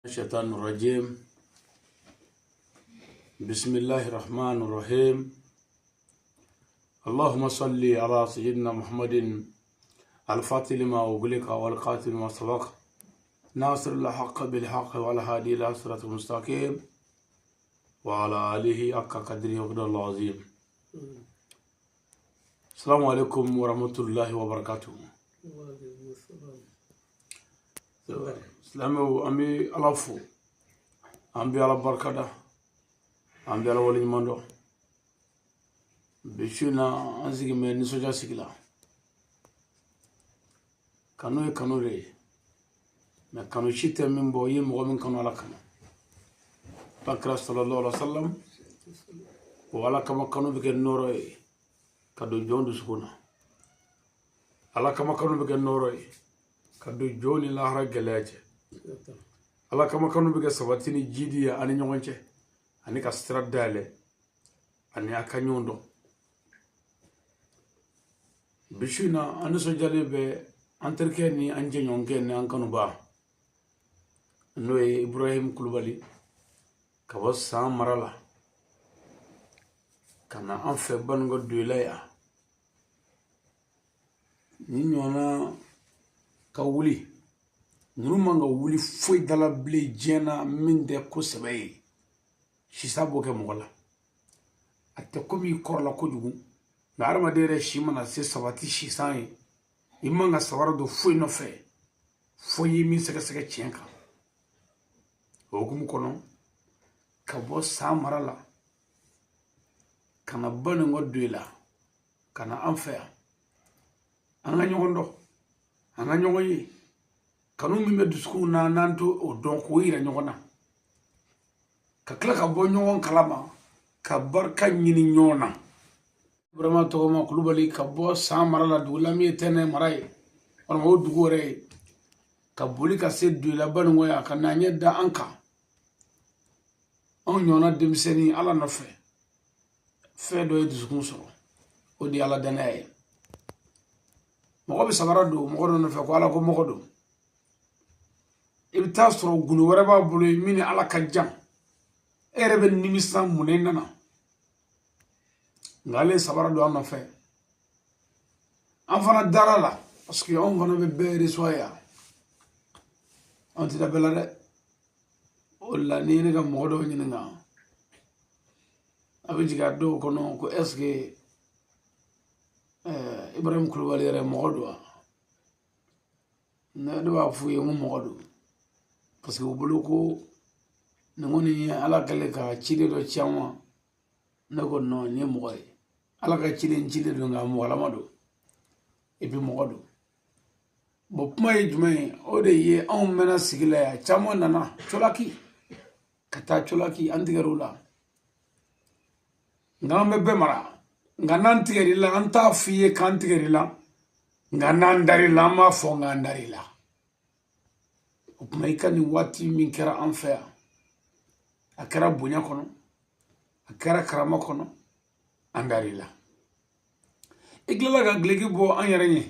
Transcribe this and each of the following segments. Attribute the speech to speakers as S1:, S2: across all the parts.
S1: الشيطان الرجيم. بسم الله الرحمن الرحيم. اللهم صل على سيدنا محمد الفاتح لما أغلق والقاتل لما سبق ناصر الحق بالحق والهادي إلى صراط المستقيم وعلى آله حق قدره وقدره العظيم. السلام عليكم ورحمة الله وبركاته. Islamo ambi alafu ambi ala barkada ambi ala wali mando bishuna anzigi me ni soja sigila kanu re me kanu shite min bo yim go min kanu ala kanu bakra sallallahu alaihi wasallam wala kama kanu be noro e kadu jondu sukuna ala kama kanu be noro e kadu joni lahara geleje ala kama kanu be sabatini jidiya ani nyonche ani ka stradale ani akanyondo bishuna ani so jale be anterke ni anje nyonke ni ankanu ba no Ibrahim Kulubali ka wasa marala kana an fe bango duilaya ni nyona ka wuli nurumanga wuli foi dala ble jena minde ko sebay shi sabo ke mogola atte komi korla ko jugu na arma dere shi mana se sabati shi sai imanga sawara do foi no fe foi mi sega chenka ogum kono ka bo samarala kana banu ngodula kana anfa anga nyondo anga nyoyi kanu mi me dusku na nanto o don ko ira nyona ka kala ka bo nyon kalama ka barka nyini nyona vraiment to ma Kulubali ka bo samara la dula mi tene marai on mo dugore ka boli ka se dula ban ngoya ka na nyeda anka on nyona demseni ala no fe do dusku so o di ala danaye mo be sabara do mo no fe ko ala ko mo do ibta soro gulu waraba bulu mini ala kajam erebe nimisa munenana ngale sabara do am fe am fana darala parce que on fana be beri soya on ti da belare olla ni ne ga modo ni nga abiji ga do kono ko eske Ibrahim Kulubali re modo na do afu ye modo parce que obolo ko ngoni ala kale ka chide do chama nako no ni moy ala ka chide do nga mo wala mado e bi modo bo pmay jumay o de ye on mena sigila ya chama nana cholaki kata cholaki andigarula ngambe be mara nganan tigerila anta fiye kan tigerila nganan darila ma fo ngandarila maika ni wati min kera anfa akara bunya kono akara karama kono andarila iglala ga glegi bo an yarenye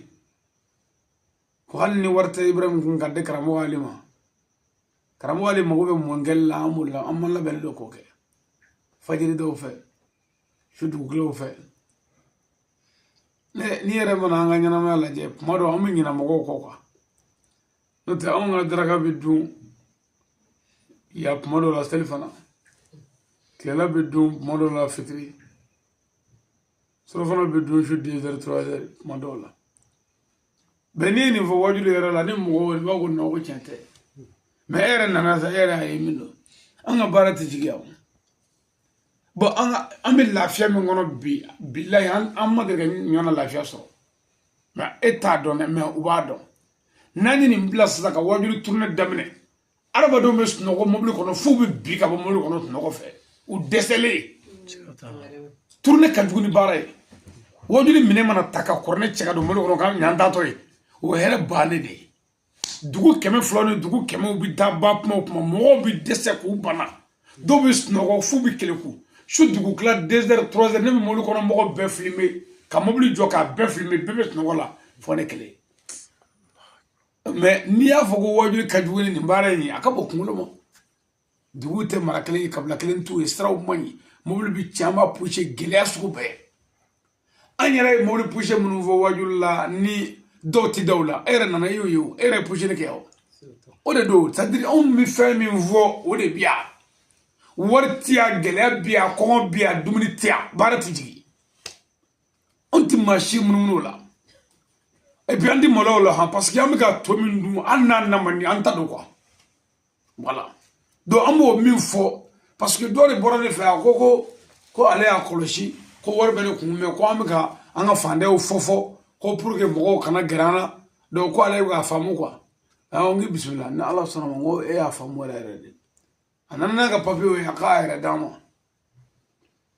S1: ko halni warta Ibrahim gadde karamo wali mo be mongella amulla amalla bello ko ke fajiri do fe shudu glo fe ni yere mo na nga nyana mala je modo am nyina mo ko ko no te on ga draga bidu ya modo la telefona kela bidu modo la fitri sofona bidu je 2h 3h modo la benini fo wajulu yere la ni mo wa ko no ko chente me ere na sa ere ay mindo anga barati jigiyaw bo anga amil lafiya mi ngono billahi amma daga nyona lafiya so ma eta do me ubado nani ni mblas saka wajulu tourner damne araba do mes no ko mobli kono fubi bi ka bo mobli kono no ko fe u desele tourner kan duguni bare wajulu mine mana taka korne chega do mobli kono kan nyanda toy o here bane de dugu keme flone dugu keme bi dabba mo bi dese ku bana do bis no ko fubi keleku shu dugu kla 2h 3h ne mobli kono mo be filmer ka mobli joka be filmer bebe no wala fone kele mais ni ya fogo wajuri kajuweni ni mbara ni akabo kungulo mo dugu tɛ mara kelen ye kabila kelen t'u ye siraw man ɲi mobili bi caman poussé gɛlɛya sugu bɛɛ an yɛrɛ ye mobili poussé minnu fɔ wajulu la ni dɔw ti daw la e yɛrɛ nana e y'o ye o e yɛrɛ poussé kɛ o o de don c'est à dire anw bɛ fɛn min fɔ o de bi yan wari ti yan gɛlɛya bi yan kɔngɔ bi yan dumuni ti yan baara ti jigin anw ti maa si munumunu o la et puis an ti malo o la han parce que an bɛ ka to min dun hali n'a na man di an ta don quoi voilà donc an b'o min fɔ parce que dɔ de bɔra ne fɛ yan ko ale y'a kɔlɔsi ko wari bɛ ne kun mɛ ko an bɛ ka an ka fandaw fɔ ko pour que mɔgɔw kana gɛrɛ an na donc ko ale bɛ k'a faamu quoi n k'i bisimila ni ala sɔnna ma n ko e y'a faamu yɛrɛ yɛrɛ de a nana n'a ka papiyew ye a k'a yɛrɛ d'an ma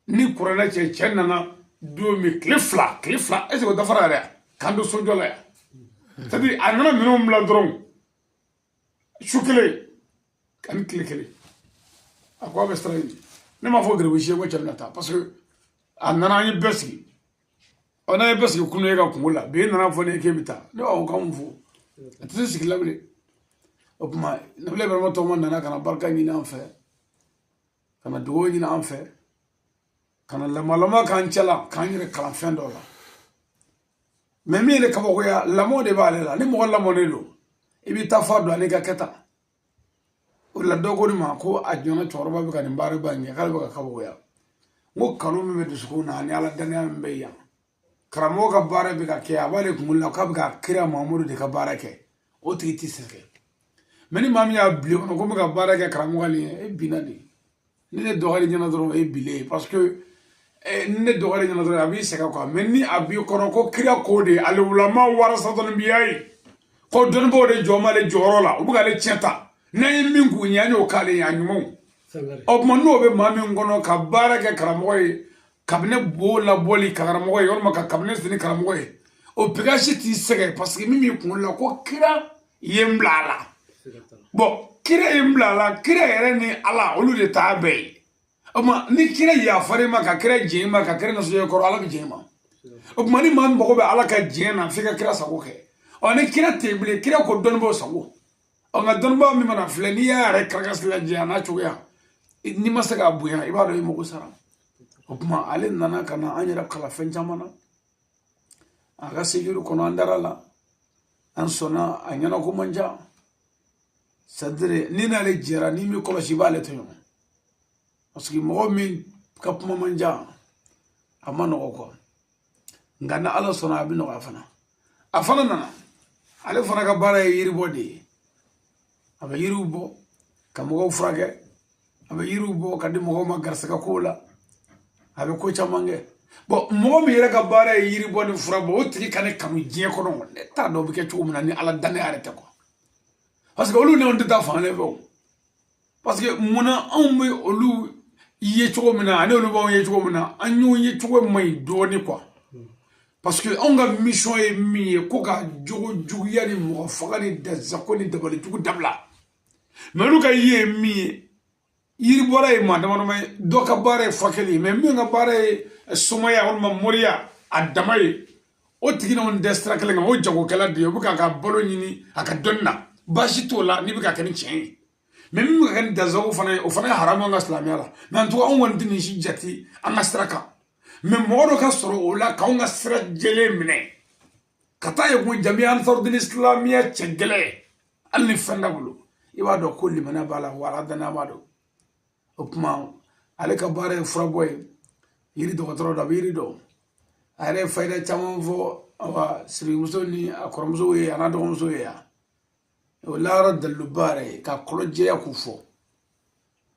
S1: ni kuranɛ cɛ nana don min tile fila est ce que o dafara yɛrɛ k'an to sojɔ la yan c'est à dire a nana minɛnw bila dɔrɔn su kelen ani tile kelen a ko a bɛ sira ɲini ne m'a fɔ garibusi ye ko cɛ bɛna taa parce que a nana an ye bɛɛ sigi n'an ye bɛɛ sigi kunu e ka kungo la bi e nana fɔ ne ye k'e bɛ taa ne b'a fɔ k'anw fo a tɛ se sigi la bilen o tuma nabila ibrahima tɔgɔma nana ka na barika ɲini an fɛ ka na dugawu ɲini an fɛ ka na lamalama k'an cɛla k'an yɛrɛ kalan fɛn dɔw la mais min ye kabakoya lamɔ de b'ale la ni mɔgɔ lamɔnen don i b'i ta fa don ale ka kɛta o la dɔ ko ne ma ko a jɔnna cɛkɔrɔba bɛ ka nin baara ba ɲɛ k'ale bɛ ka kabakoya n ko kanu min bɛ dusukun na ani ala danaya min bɛ yan karamɔgɔ ka baara bɛ ka kɛ a b'ale kunkolo la k'a bɛ ka kira mahamadu de ka baara kɛ o tigi tɛ se kɛ mais ni maa min y'a bile kɔnɔ ko n bɛ ka baara kɛ karamɔgɔ ni ye e binna de ni ne dɔgɔyali ɲɛna dɔrɔn e bilen parce que ni ne dɔgɔyali ɲɛna dɔrɔn a b'i sɛgɛn quoi mais ni a b'i kɔnɔ ko kira ko de ale wulama warasatɔ biya ye ko dɔnnibaw de jɔ m'ale jɔyɔrɔ la u bɛ k'ale tiɲɛ ta n'an ye min k'u ɲɛ an y'o k'ale ye a ɲumanw o tuma n'o bɛ maa min kɔnɔ ka baara kɛ karamɔgɔ ye kabini bo labɔli ka karamɔgɔ ye walima ka kabini sini karamɔgɔ ye o pegasi t'i sɛgɛn parce que min b'i kunkolo la ko kira ye n bila a la bon kira ye n bila a la kira yɛrɛ ni ala olu de t'a bɛɛ ye o tuma ni kira yafar'i ma ka kira jɛn i ma ka kira nasɔnjɛ i kɔrɔ ala bɛ jɛn i ma o tuma ni maa min mago bɛ ala ka jɛn na f'i ka kira sago kɛ ni kira tɛ bilen kira ko dɔnnibaw sago nka dɔnnibaw min mana filɛ n'i y'a yɛrɛ karakasi lajɛ a n'a cogoya n'i ma se k'a bonya i b'a dɔn i mago sara o tuma ale nana ka na an yɛrɛ kalan fɛn caman na a ka séjour kɔnɔ an dara la an sɔnna a ɲɛna ko man ca c'est à dire ni n'ale jɛra n'i m'i kɔlɔsi i b'ale to ɲɔgɔn parce que mɔgɔ min ka kuma man ca a ma nɔgɔ quoi nka ni ala sɔnna a bɛ nɔgɔya fana a fana nana ale fana ka baara ye yiribɔ de ye a bɛ yiriw bɔ ka mɔgɔw furakɛ a bɛ yiriw bɔ ka di mɔgɔw ma garisɛgɛ kow la a bɛ ko caman kɛ bon mɔgɔ min yɛrɛ ka baara ye yiri bɔ ni fura bɔ o tigi ka ne kanu diɲɛ kɔnɔ ne t'a dɔn o bɛ kɛ cogo min na ni ala danaya yɛrɛ tɛ quoi parce que olu ni anw tɛ taa fan kelen fɛ o parce que munna anw bɛ olu ye cogo min na ani olu b'anw ye cogo min na an y'o ye cogo man ɲi dɔɔni quoi parce que anw ka mission ye min ye ko ka jogo juguya ni mɔgɔ faga ni dɛsɛko ni dabali jugu dabila mais olu ka ye min ye yiri bɔra ye maa dama dama ye dɔ ka baara ye furakɛli ye mais min ka baara ye sumaya walima moriya a dama ye o tigi n'anw tɛ sira kelen kan o jagokɛla de ye o bɛ k'a ka balo ɲini a ka dɔnni na baasi t'o la n'i bɛ ka kɛ ni tiɲɛ ye mais min bɛ ka kɛ ni dasago fana ye o fana ye haramu an ka silamɛya la mais en tout cas anw kɔni tɛ nin si jate an ka sira kan mais mɔgɔ dɔ ka sɔrɔ o la k'anw ka sira jɛlen minɛ ka taa ye ko jamiya ansarudin islamiya cɛ gɛlɛn hali ni fɛn t'a bolo i b'a dɔn ko limaniya b'a la wa ala danaya b'a dɔn o tuma ale ka baara ye furabɔ ye yiri dɔgɔtɔrɔ dɔ a bɛ yiri dɔn a yɛrɛ ye fayida caman fɔ awa sirimuso ni a kɔrɔmuso ye a n'a dɔgɔmuso ye yan o lahara daliluba yɛrɛ ye ka kɔlɔ jɛya k'u fɔ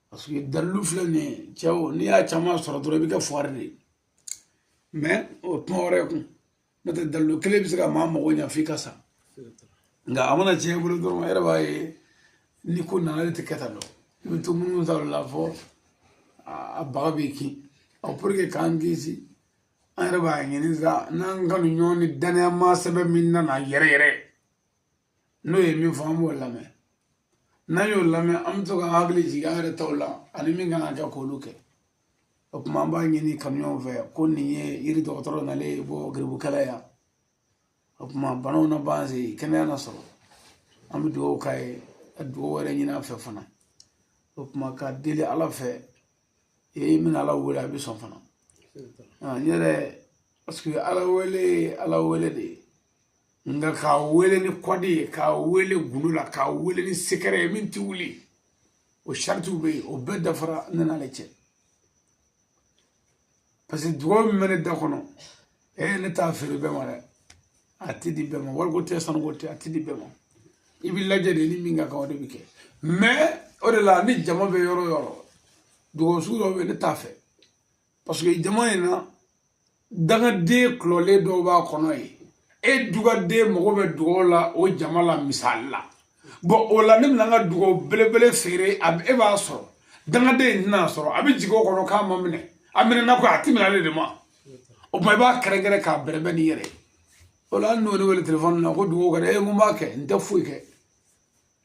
S1: parce que dalilu filɛ nin ye cɛw n'i y'a caman sɔrɔ dɔrɔn i bɛ kɛ fugari de ye mais o kuma wɛrɛ kun n'o tɛ dalilu kelen bɛ se ka maa mago ɲɛ f'i ka sa nka a mana tiɲɛ bolo dɔrɔn e yɛrɛ b'a ye ni ko nana ale tɛ kɛ tan dɔn i bɛ to minnu ta la fɔ a baga b'i kin pour que k'an kisi an yɛrɛ b'a ɲini sa n'an kanu ɲɔgɔn ni danaya maa sɛbɛn min nana yɛrɛ yɛrɛ n'o ye min fɔ an b'o lamɛn n'an y'o lamɛn an bɛ to ka hakili jigin an yɛrɛ taw la ani min kan ka kɛ k'olu kɛ o tuma an b'a ɲini kanuɲɔgɔn fɛ ko nin ye yiri dɔgɔtɔrɔ nalen bɔ garibukɛla yan o tuma banaw na b'an se kɛnɛya na sɔrɔ an bɛ dugawu k'a ye ka dugawu wɛrɛ ɲini an fɛ fana o kuma ka deli ala fɛ min ala wele a bɛ sɔn fana n yɛrɛ parce que ala wele de nka k'a wele ni kɔdi ye k'a wele gulu la k'a wele ni sekɛrɛ ye min ti wuli o saritiw bɛ yen o bɛɛ dafara ne n'ale cɛ parce que dugawu min bɛ ne da kɔnɔ ne t'a feere bɛɛ ma dɛ a ti di bɛɛ ma wariko tɛ sanuko tɛ a ti di bɛɛ ma i bɛ lajɛ de ni min ka kan o de bɛ kɛ mais o de la ni jama bɛ yɔrɔ o yɔrɔ dugawu sugu dɔw bɛ ne t'a fɛ parce que jama in na dangaden kulɔlen dɔw b'a kɔnɔ yen e dugaden mago bɛ dugawu la o jama la misali la bon o la ne bɛna n ka dugawu belebele feere e b'a sɔrɔ dangaden tɛna sɔrɔ a bɛ jigin o kɔnɔ k'a ma minɛ a minɛna ko a ti minɛ ale de ma o tuma i b'a kɛrɛnkɛrɛn k'a bɛrɛbɛn n'i yɛrɛ ye o la hali n'o ne wele telefɔni na ko dugawu kɛra n ko n b'a kɛ n tɛ foyi kɛ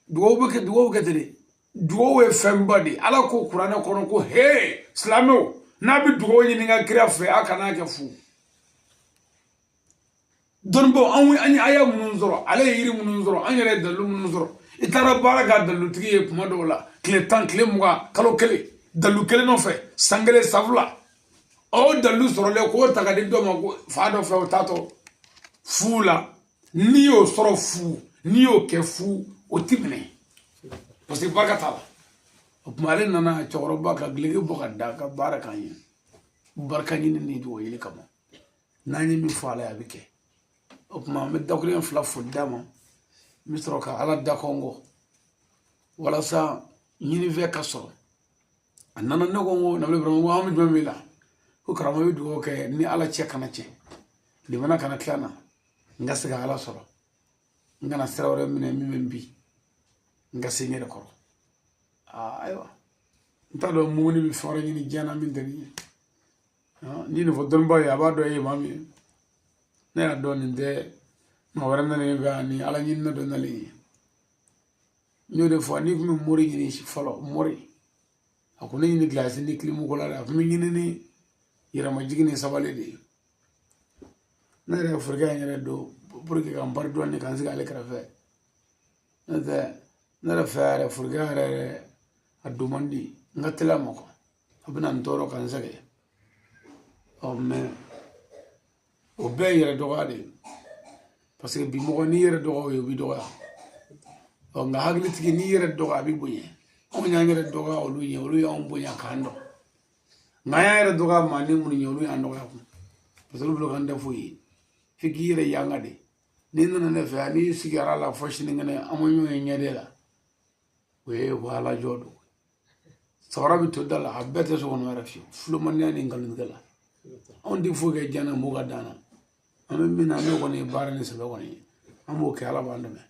S1: dugawu bɛ kɛ ten de dugawu ye fɛnba de ala ko kuranɛ kɔnɔ ko he silamɛw n'a bɛ dugawu ɲini ka kira fɛ a kana kɛ fu dɔnnibɔ an ye minnu sɔrɔ ale ye yiri minnu sɔrɔ an yɛrɛ ye dalilu minnu sɔrɔ i taara baara k'a dalilutigi ye kuma dɔw la tile 10 tile 20 kalo 1 dalilu kelen nɔfɛ san 1 san 2 o dalilu sɔrɔlen k'o ta ka di dɔ ma ko fa dɔ fɛ o taatɔ fu la n'i y'o sɔrɔ fu n'i y'o kɛ fu o ti minɛ parce que barika t'a la o tuma ale nana cɛkɔrɔba ka gileki bɔ ka da ka baara k'an ye barika ɲini ni dugawu ɲini kama n'an ye min fɔ ala ye a bɛ kɛ o tuma an bɛ dakuruɲɛ 2 foli d'a ma n bɛ sɔrɔ ka ala da kɔngɔ walasa ɲinifɛn ka sɔrɔ a nana ne ko n ko nabili ibrahima ko an bɛ jumɛn b'i la ko karamɔgɔ bɛ dugawu kɛ ni ala cɛ kana cɛ limana kana tila na n ka se ka ala sɔrɔ n kana sira wɛrɛ minɛ min bɛ n bi n ka se n yɛrɛ kɔrɔ ayiwa n t'a dɔn muguni bɛ fɛn wɛrɛ ɲini diɲɛ na min tɛ nin ye ni nin fɔ dɔnnibaa ye a b'a dɔn e ye maa min ye ne y'a dɔn nin tɛ maa wɛrɛ nalen fɛ ani ala ɲini ne dɔ nalen ye n y'o de fɔ n'i tun bɛ mori ɲini fɔlɔ mori a ko ne ɲini gilasi ni kilimu ko la dɛ a tun bɛ ɲini ni yɛrɛmajigi ni sabali de ye ne yɛrɛ forokɛ in yɛrɛ don pour que ka n bari dɔɔni ka n sigi ale kɛrɛfɛ n'o tɛ ne yɛrɛ fɛ yɛrɛ forokɛ yɛrɛ a don man di n ka teli a ma kuwa a bɛna n tɔɔrɔ ka n sɛgɛn mais o bɛɛ ye yɛrɛ dɔgɔya de ye parce que bi mɔgɔ n'i yɛrɛ dɔgɔya o ye o b'i dɔgɔya nka hakilitigi n'i yɛrɛ dɔgɔya a b'i bonya anw y'an yɛrɛ dɔgɔya olu ye olu y'anw bonya k'an dɔn nka an y'an yɛrɛ dɔgɔya maa ni minnu ye olu y'an dɔgɔya kun parce que olu bolo kan tɛ foyi ye f'i k'i yɛrɛ yanga de n'i nana ne fɛ yan n'i sigiyara la fɔ sinikɛnɛ an ma ɲɔgɔn ye ɲɛden la o ye wahala jɔ don samara bɛ to da la a bɛɛ tɛ so kɔnɔ yɛrɛ fiyewu filomaniya ni nkalontigɛ la anw tɛ foyi kɛ diɲɛ na mɔgɔ ka dan na an bɛ min na ne kɔni ye baara ni sɛbɛ kɔni ye an b'o kɛ ala b'an dɛmɛ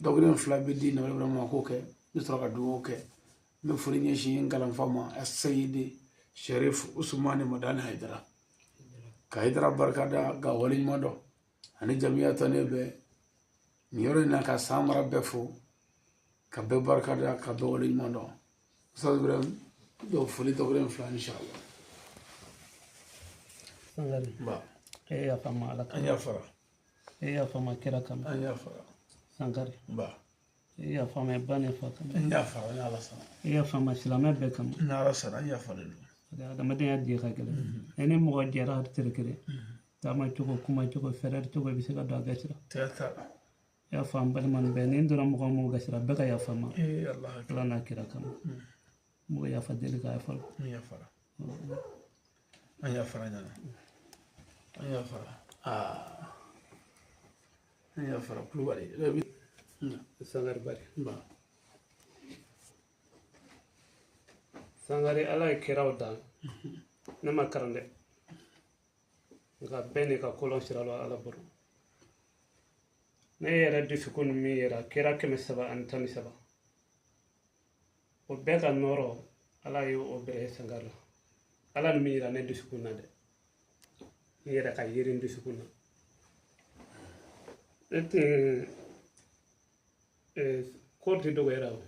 S1: dɔgɔden 2 bɛ di nabali ma k'o kɛ n bɛ sɔrɔ ka dugawu kɛ n bɛ foli ɲɛsin n kalanfa ma sayidi sharif usumani madani hayidara ka hayidara barika da ka waleɲuman dɔn ani jamiya tɔ ne bɛ nin yɔrɔ in na ka san mara bɛɛ fo ka bɛɛ barika da ka bɛɛ waleɲuman dɔn ustaz ibrahim dɔw foli dɔgɔden 2 inshallah
S2: ba ya fama ala
S1: an y'a fara
S2: ya fama kira kama
S1: an y'a fara
S2: sankari
S1: ba
S2: ya fama bane fa kama
S1: an y'a fara ni ala sɔnna
S2: ya fama silamɛ bɛɛ kama
S1: ni ala sɔnna an y'a fara don
S2: adamadenya di ka gɛlɛn ni mɔgɔ jɛra har tere kelen taama cogo kuma cogo fɛrɛri cogo bɛ se ka don a gasira ya fama balima bɛɛ ni donna mɔgɔ mɔgɔ gasira bɛɛ ka yafa ma ala n'a kira kama mɔgɔ yafa deli ka yafa
S1: an y'a fara an y'a fara ɲana an y'a fara an y'a fara kulubali
S2: sangari bari
S1: ba
S2: sangari ala ye kiraw dan ne ma karan dɛ nka bɛɛ n'i ka kolon sira la ala bolo ne yɛrɛ dusukun min yɛrɛ kira 313 o bɛɛ ka nɔrɔ ala ye o bɛrɛ sangari la ala ni min yira ne dusukun na dɛ ne yɛrɛ ka yiri dusukun na ne tɛ kɔrɔti dɔgɔyara o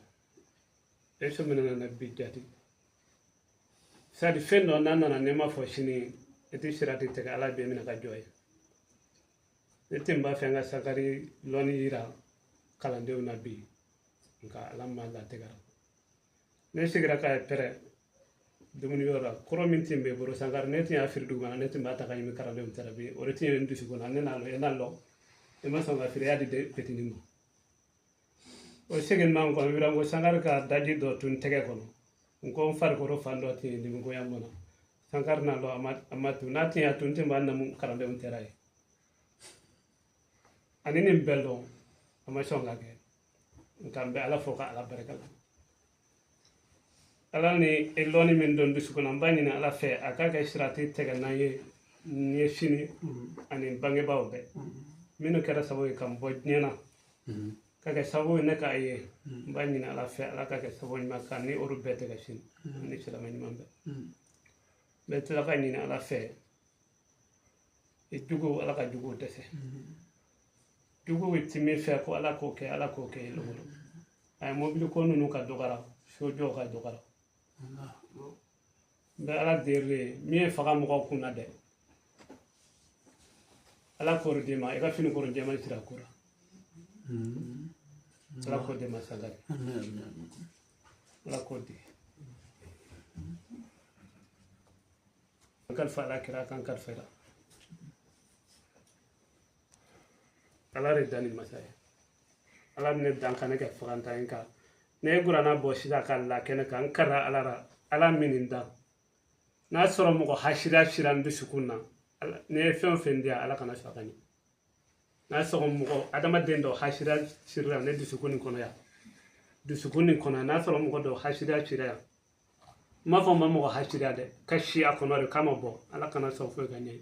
S2: e sɔmina na bi jati sadi fɛn dɔ n'a nana ne ma fɔ sini e tɛ sira tɛ tigɛ ala bɛ minɛ ka jɔ ye ne tɛ n b'a fɛ n ka sakari lɔnni yira kalandenw na bi nka ala ma latigɛ ne sigira ka pere dumuni yora koro min timbe boro sangar ne tin afir dugana ne tin bata kayimi karale um terabi o retin en dusu gona ne nalo e nallo e ma sanga fir yadi de petini mo o sigin man ko wira go sangar ka daji do tun tege kono ko far ko ro fando tin dimi go yamona sangar nalo amatu na tin ya tun tin banna mu karale um terai anini bello ama songa ke nkambe ala foka ala barakala ala ni eloni min don dusu kono mbani na ala fe akaka sirati tega na ye ni fini ani bange bawbe mino kera sabo kam bodnyana kaka sabo ne ka ye mbani na ala fe ala kaka sabo ma kan ni oru bete ga shin ni sila mani mambe bete la kani na ala fe e jugo ala ka jugo dese jugo witimi fe ko ala ko ke lo ay mobile ko nunu ka dogara sojo ka dogara be ala dere mi faga mo ko na de ala ko de ma e ka fini ko de ma sira ko ala ko de ma sagari ala ko de kal fa la kira kan kal fa ala re dani masaya ala ne dan kan ke faganta en ka ne gurana bo sida kala kene kan kara ala mininda na soro mo ko hashira shiran du sukuna ne fen dia ala kana shakani na soro mo ko adama dendo hashira shirra ne du sukuni kono ya du sukuni kono na soro mo ko do hashira shira ya ma fo mo ko hashira de kashi akono de kama bo ala kana so fo ganye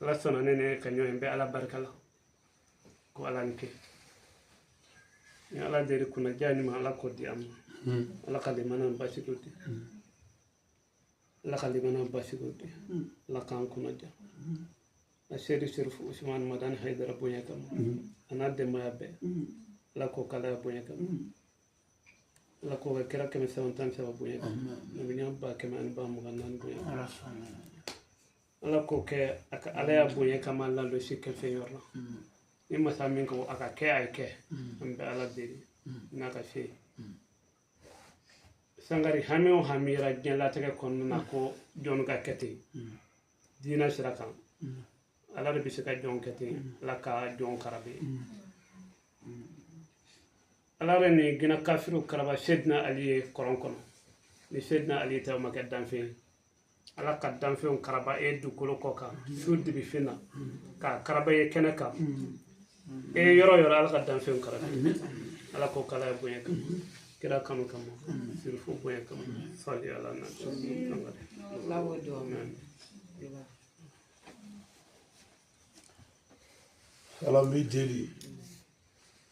S2: ala sona nene kanyo embe ala barkala ko ala nke ya ala deri kuna jani ma ala ko di am ala kali mana basikuti ala kali mana basikuti ala kan kuna ja asheri shirf usman madan haidara bonya kam ana de mabe ala ko kala bonya kam ala ko kera keme sawantan sa bonya kam nabinya ba keme an ba mu ganan bonya ala ko ke aka ala ya bonya kam ala lo shikkel fe yorla ni masa min ko aka ke ay ke ambe ala deri naka fe sangari hame o hamira jella tege kon na ko jon ga kete dina shiraka ala de bisika jon kete la ka jon karabe ala re ni gina kafiru karaba sedna ali koron kono ni sedna ali taw makaddan fe ala ka danfe on karaba e du kolo koka sudi bi fina ka karaba ye kenaka e yoro ala ka danfe on karaba ala ko kala boye kam kira kanu kam sirfu boye kam sali ala na lawo do
S1: ala mi deli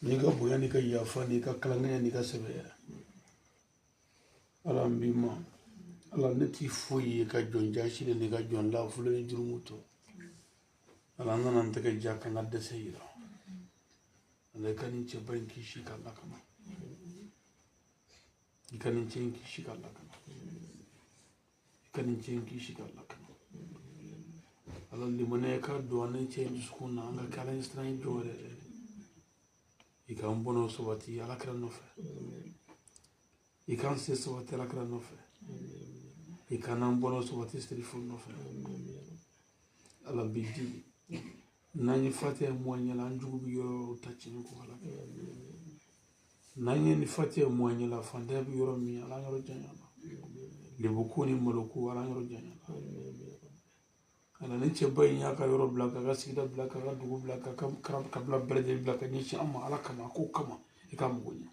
S1: ni ka boya ni ka yafa ni ka kalanganya ni ka sebe ala mi ma ala ne ti foyi ka jon jashile ni ka jon la fulo ni jurumuto ala nana ntaka jaka na dese yira ala kanin ce banki shi kala kama kanin ce yanki shi kala kama kanin ce yanki shi kala kama ala limane ka duwane ce sukuna ala kala istran jore ikan bono sobati ala kala nofe ikan se sobati ala kala nofe ikanan bono sobati strifun nofe ala bidi nani fate moanya la njugu bi yoro tachini ko ala nani ni fate moanya la fande bi yoro mi ala yoro janya le bukuni moloku ala yoro janya ala ne che bay nya ka yoro blaka ga sida blaka ga dugu blaka ka kabla brede blaka ni ci amma ala kama ko kama e kam gonya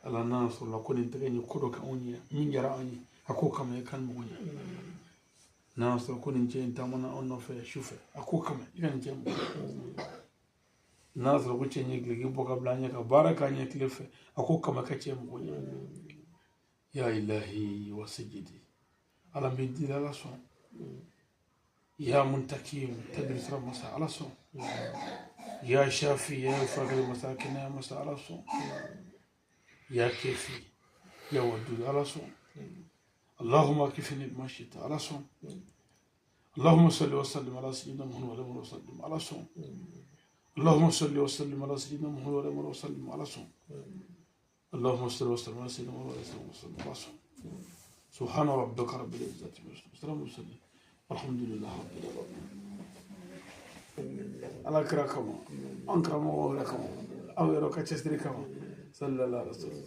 S1: ala na so la ko ni tege ni kodo ka onya min jara ani ako kama e kan gonya na so ko ni je tamana onno fe shufe ako kama ikan je na so ko che ni gligi boka blanya ka baraka ni klefe ako kama ka che gonya ya ilahi wa sajidi ala bi dilala so يا منتكيم تدرس مساء على صوم يا شافي يا فقر المساكين يا مساء على صوم يا كيفي يا ودود على صوم اللهم كفني بما شئت على صوم اللهم صل وسلم على سيدنا محمد وسلم على صوم اللهم صل وسلم على سيدنا محمد وسلم على صوم اللهم صل وسلم على سيدنا محمد وسلم على صوم سبحان ربك رب العزة عما يصفون الحمد لله رب العالمين على كراكم أنكرم الله لكم أو يروك تشتري كما صلى الله عليه وسلم